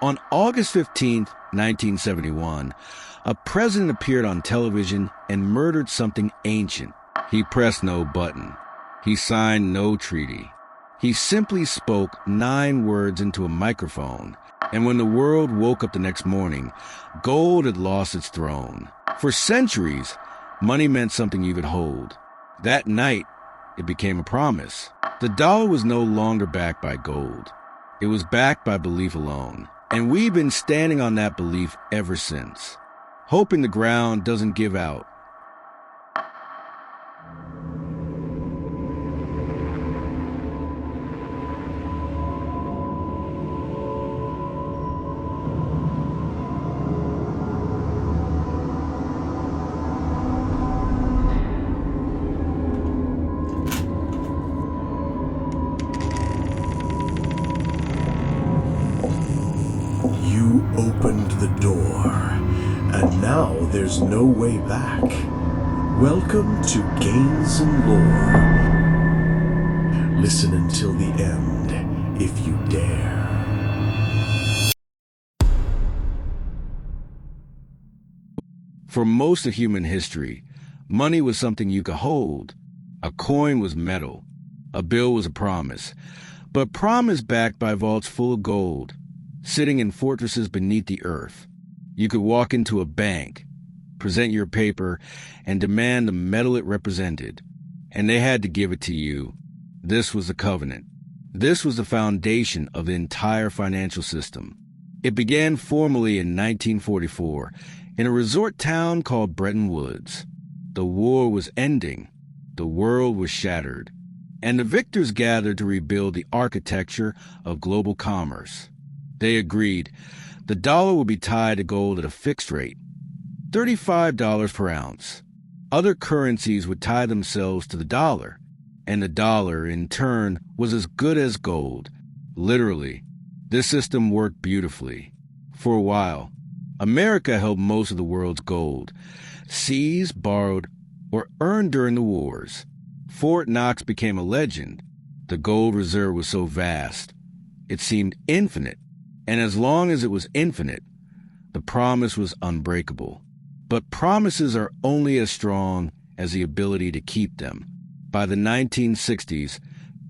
On August 15, 1971, a president appeared on television and murdered something ancient. He pressed no button. He signed no treaty. He simply spoke 9 words into a microphone, and when the world woke up the next morning, gold had lost its throne. For centuries, money meant something you could hold. That night, it became a promise. The dollar was no longer backed by gold. It was backed by belief alone. And we've been standing on that belief ever since, hoping the ground doesn't give out. Opened the door, and now there's no way back. Welcome to Gains and Lore. Listen until the end, if you dare. For most of human history, money was something you could hold. A coin was metal. A bill was a promise. But promise backed by vaults full of gold, sitting in fortresses beneath the earth. You could walk into a bank, present your paper, and demand the metal it represented, and they had to give it to you. This was the covenant. This was the foundation of the entire financial system. It began formally in 1944 in a resort town called Bretton Woods. The war was ending. The world was shattered, and the victors gathered to rebuild the architecture of global commerce. They agreed the dollar would be tied to gold at a fixed rate, $35 per ounce. Other currencies would tie themselves to the dollar, and the dollar, in turn, was as good as gold. Literally, this system worked beautifully. For a while, America held most of the world's gold, seized, borrowed, or earned during the wars. Fort Knox became a legend. The gold reserve was so vast, it seemed infinite. And as long as it was infinite, the promise was unbreakable. But promises are only as strong as the ability to keep them. By the 1960s,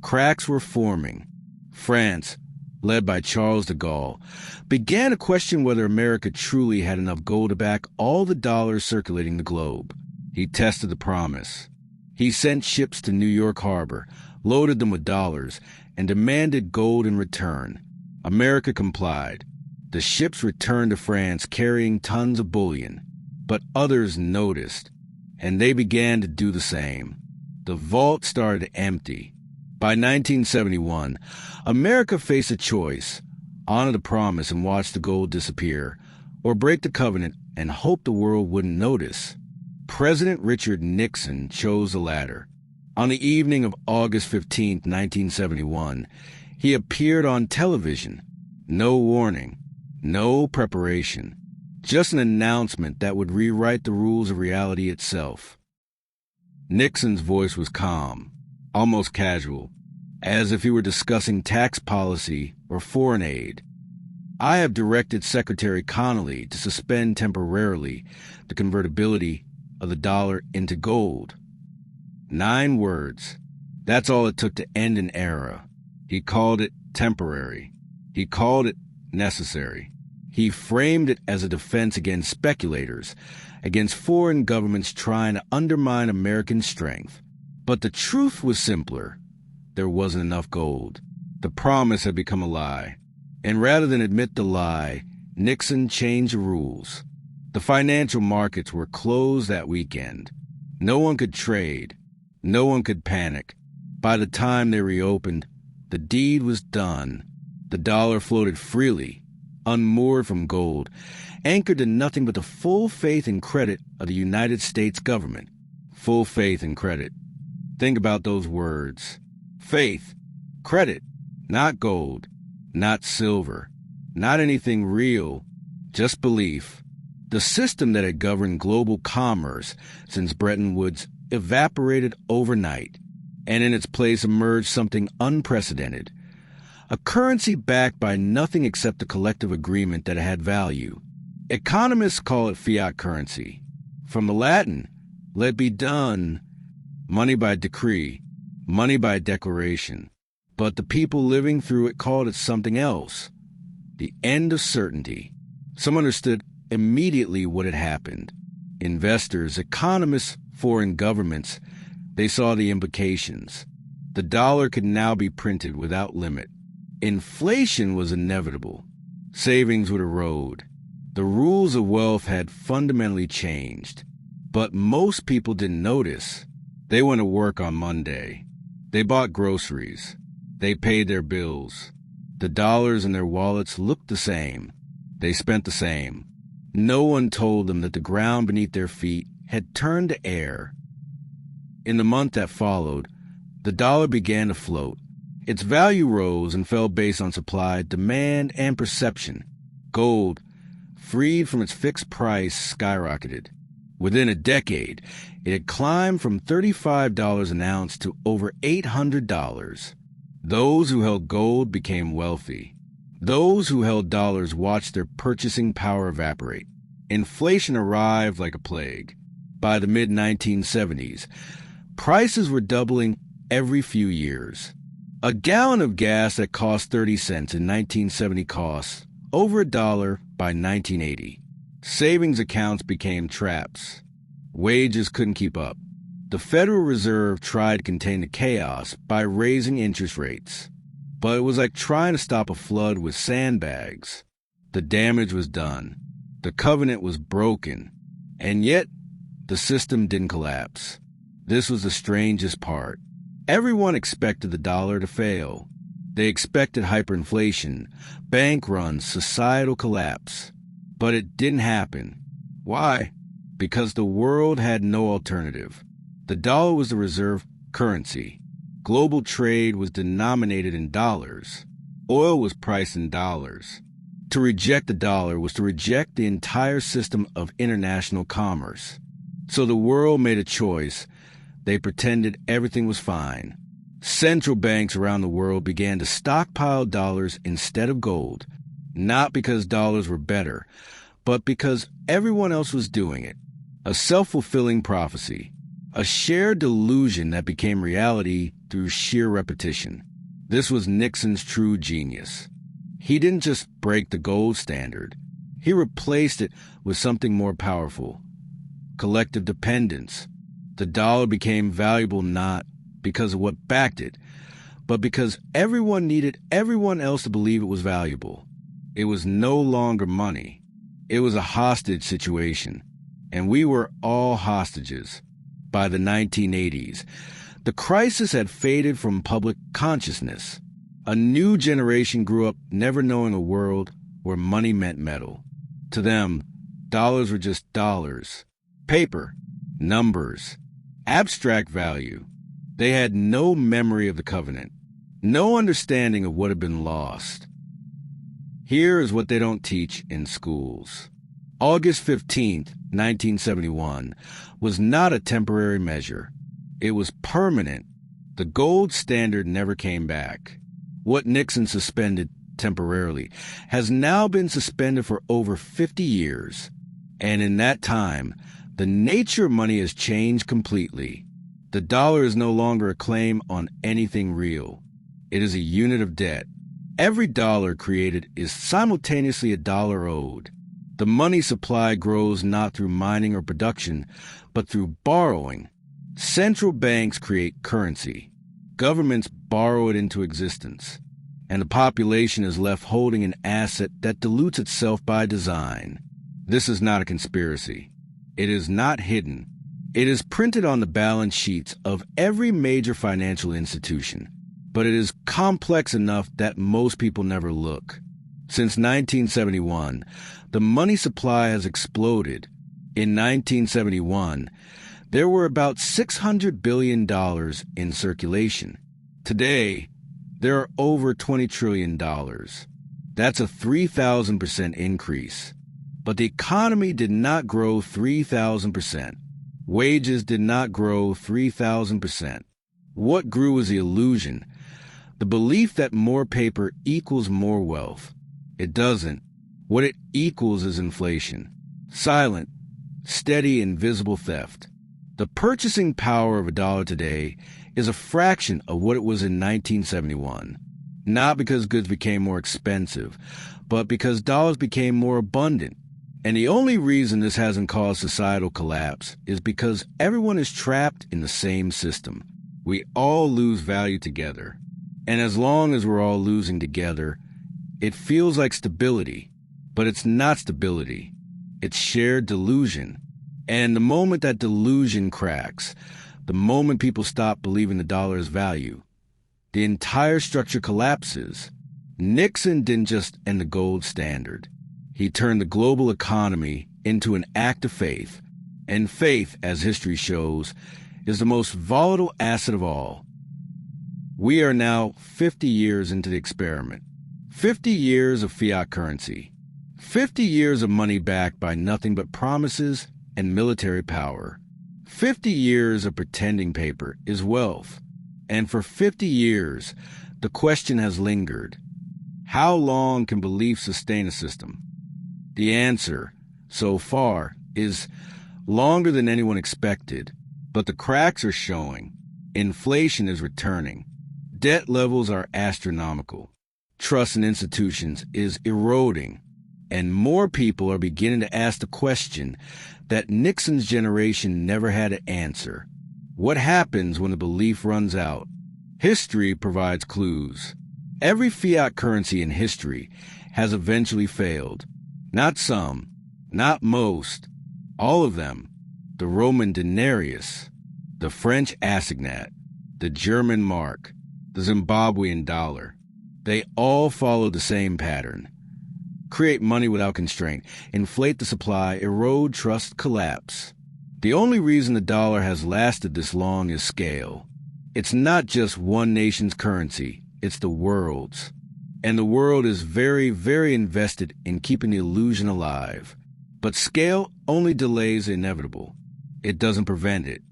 cracks were forming. France, led by Charles de Gaulle, began to question whether America truly had enough gold to back all the dollars circulating the globe. He tested the promise. He sent ships to New York Harbor, loaded them with dollars, and demanded gold in return. America complied. The ships returned to France carrying tons of bullion, but others noticed, and they began to do the same. The vault started to empty. By 1971, America faced a choice: honor the promise and watch the gold disappear, or break the covenant and hope the world wouldn't notice. President Richard Nixon chose the latter. On the evening of August 15, 1971, he appeared on television. No warning, no preparation, just an announcement that would rewrite the rules of reality itself. Nixon's voice was calm, almost casual, as if he were discussing tax policy or foreign aid. I have directed Secretary Connally to suspend temporarily the convertibility of the dollar into gold. 9 words. That's all it took to end an era. He called it temporary. He called it necessary. He framed it as a defense against speculators, against foreign governments trying to undermine American strength. But the truth was simpler. There wasn't enough gold. The promise had become a lie. And rather than admit the lie, Nixon changed the rules. The financial markets were closed that weekend. No one could trade. No one could panic. By the time they reopened, the deed was done. The dollar floated freely, unmoored from gold, anchored to nothing but the full faith and credit of the United States government. Full faith and credit. Think about those words. Faith, credit, not gold, not silver, not anything real, just belief. The system that had governed global commerce since Bretton Woods evaporated overnight, and in its place emerged something unprecedented, a currency backed by nothing except a collective agreement that it had value. Economists call it fiat currency. From the Latin, let be done, money by decree, money by declaration. But the people living through it called it something else, the end of certainty. Some understood immediately what had happened. Investors, economists, foreign governments, they saw the implications. The dollar could now be printed without limit. Inflation was inevitable. Savings would erode. The rules of wealth had fundamentally changed. But most people didn't notice. They went to work on Monday. They bought groceries. They paid their bills. The dollars in their wallets looked the same. They spent the same. No one told them that the ground beneath their feet had turned to air. In the month that followed, the dollar began to float. Its value rose and fell based on supply, demand, and perception. Gold, freed from its fixed price, skyrocketed. Within a decade, it had climbed from $35 an ounce to over $800. Those who held gold became wealthy. Those who held dollars watched their purchasing power evaporate. Inflation arrived like a plague. By the mid-1970s, prices were doubling every few years. A gallon of gas that cost 30 cents in 1970 costs over $1 by 1980. Savings accounts became traps. Wages couldn't keep up. The Federal Reserve tried to contain the chaos by raising interest rates. But it was like trying to stop a flood with sandbags. The damage was done. The covenant was broken. And yet, the system didn't collapse. This was the strangest part. Everyone expected the dollar to fail. They expected hyperinflation, bank runs, societal collapse. But it didn't happen. Why? Because the world had no alternative. The dollar was the reserve currency. Global trade was denominated in dollars. Oil was priced in dollars. To reject the dollar was to reject the entire system of international commerce. So the world made a choice. They pretended everything was fine. Central banks around the world began to stockpile dollars instead of gold, not because dollars were better, but because everyone else was doing it. A self-fulfilling prophecy, a shared delusion that became reality through sheer repetition. This was Nixon's true genius. He didn't just break the gold standard. He replaced it with something more powerful, collective dependence. The dollar became valuable not because of what backed it, but because everyone needed everyone else to believe it was valuable. It was no longer money. It was a hostage situation, and we were all hostages. By the 1980s, the crisis had faded from public consciousness. A new generation grew up never knowing a world where money meant metal. To them, dollars were just dollars, paper, numbers, abstract value. They had no memory of the covenant, no understanding of what had been lost. Here is what they don't teach in schools. August 15th, 1971, was not a temporary measure. It was permanent. The gold standard never came back. What Nixon suspended temporarily has now been suspended for over 50 years. And in that time, the nature of money has changed completely. The dollar is no longer a claim on anything real. It is a unit of debt. Every dollar created is simultaneously a dollar owed. The money supply grows not through mining or production, but through borrowing. Central banks create currency. Governments borrow it into existence. And the population is left holding an asset that dilutes itself by design. This is not a conspiracy. It is not hidden. It is printed on the balance sheets of every major financial institution. But it is complex enough that most people never look. Since 1971, the money supply has exploded. In 1971, there were about $600 billion in circulation. Today, there are over $20 trillion. That's a 3,000% increase. But the economy did not grow 3,000%. Wages did not grow 3,000%. What grew was the illusion. The belief that more paper equals more wealth. It doesn't. What it equals is inflation. Silent, steady, invisible theft. The purchasing power of a dollar today is a fraction of what it was in 1971. Not because goods became more expensive, but because dollars became more abundant. And the only reason this hasn't caused societal collapse is because everyone is trapped in the same system. We all lose value together. And as long as we're all losing together, it feels like stability. But it's not stability. It's shared delusion. And the moment that delusion cracks, the moment people stop believing the dollar is value, the entire structure collapses. Nixon didn't just end the gold standard. He turned the global economy into an act of faith. And faith, as history shows, is the most volatile asset of all. We are now 50 years into the experiment. 50 years of fiat currency. 50 years of money backed by nothing but promises and military power. 50 years of pretending paper is wealth. And for 50 years, the question has lingered. How long can belief sustain a system? The answer, so far, is longer than anyone expected. But the cracks are showing. Inflation is returning. Debt levels are astronomical. Trust in institutions is eroding. And more people are beginning to ask the question that Nixon's generation never had to answer. What happens when the belief runs out? History provides clues. Every fiat currency in history has eventually failed. Not some, not most, all of them. The Roman denarius, the French assignat, the German mark, the Zimbabwean dollar. They all follow the same pattern. Create money without constraint, inflate the supply, erode trust, collapse. The only reason the dollar has lasted this long is scale. It's not just one nation's currency, it's the world's. And the world is very, very invested in keeping the illusion alive. But scale only delays the inevitable. It doesn't prevent it.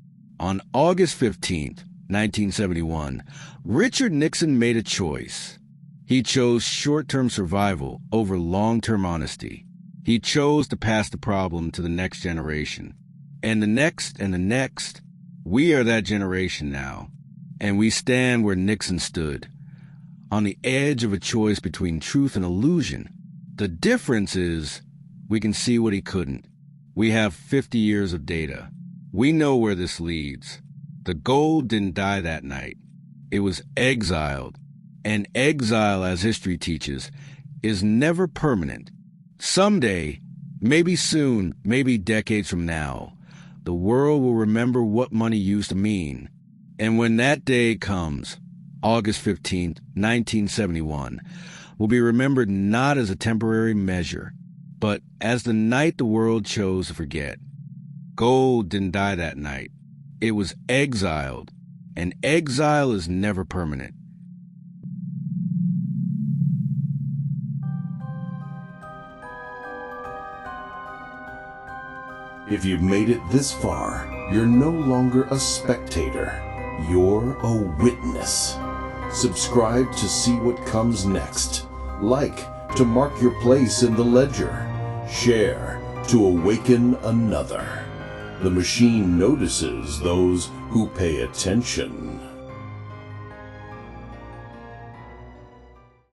On August 15th, 1971, Richard Nixon made a choice. He chose short-term survival over long-term honesty. He chose to pass the problem to the next generation. And the next and the next. We are that generation now. And we stand where Nixon stood, on the edge of a choice between truth and illusion. The difference is we can see what he couldn't. We have 50 years of data. We know where this leads. The gold didn't die that night. It was exiled. And exile, as history teaches, is never permanent. Someday, maybe soon, maybe decades from now, the world will remember what money used to mean. And when that day comes, August 15th, 1971, will be remembered not as a temporary measure, but as the night the world chose to forget. Gold didn't die that night. It was exiled, and exile is never permanent. If you've made it this far, you're no longer a spectator. You're a witness. Subscribe to see what comes next. Like to mark your place in the ledger. Share to awaken another. The machine notices those who pay attention.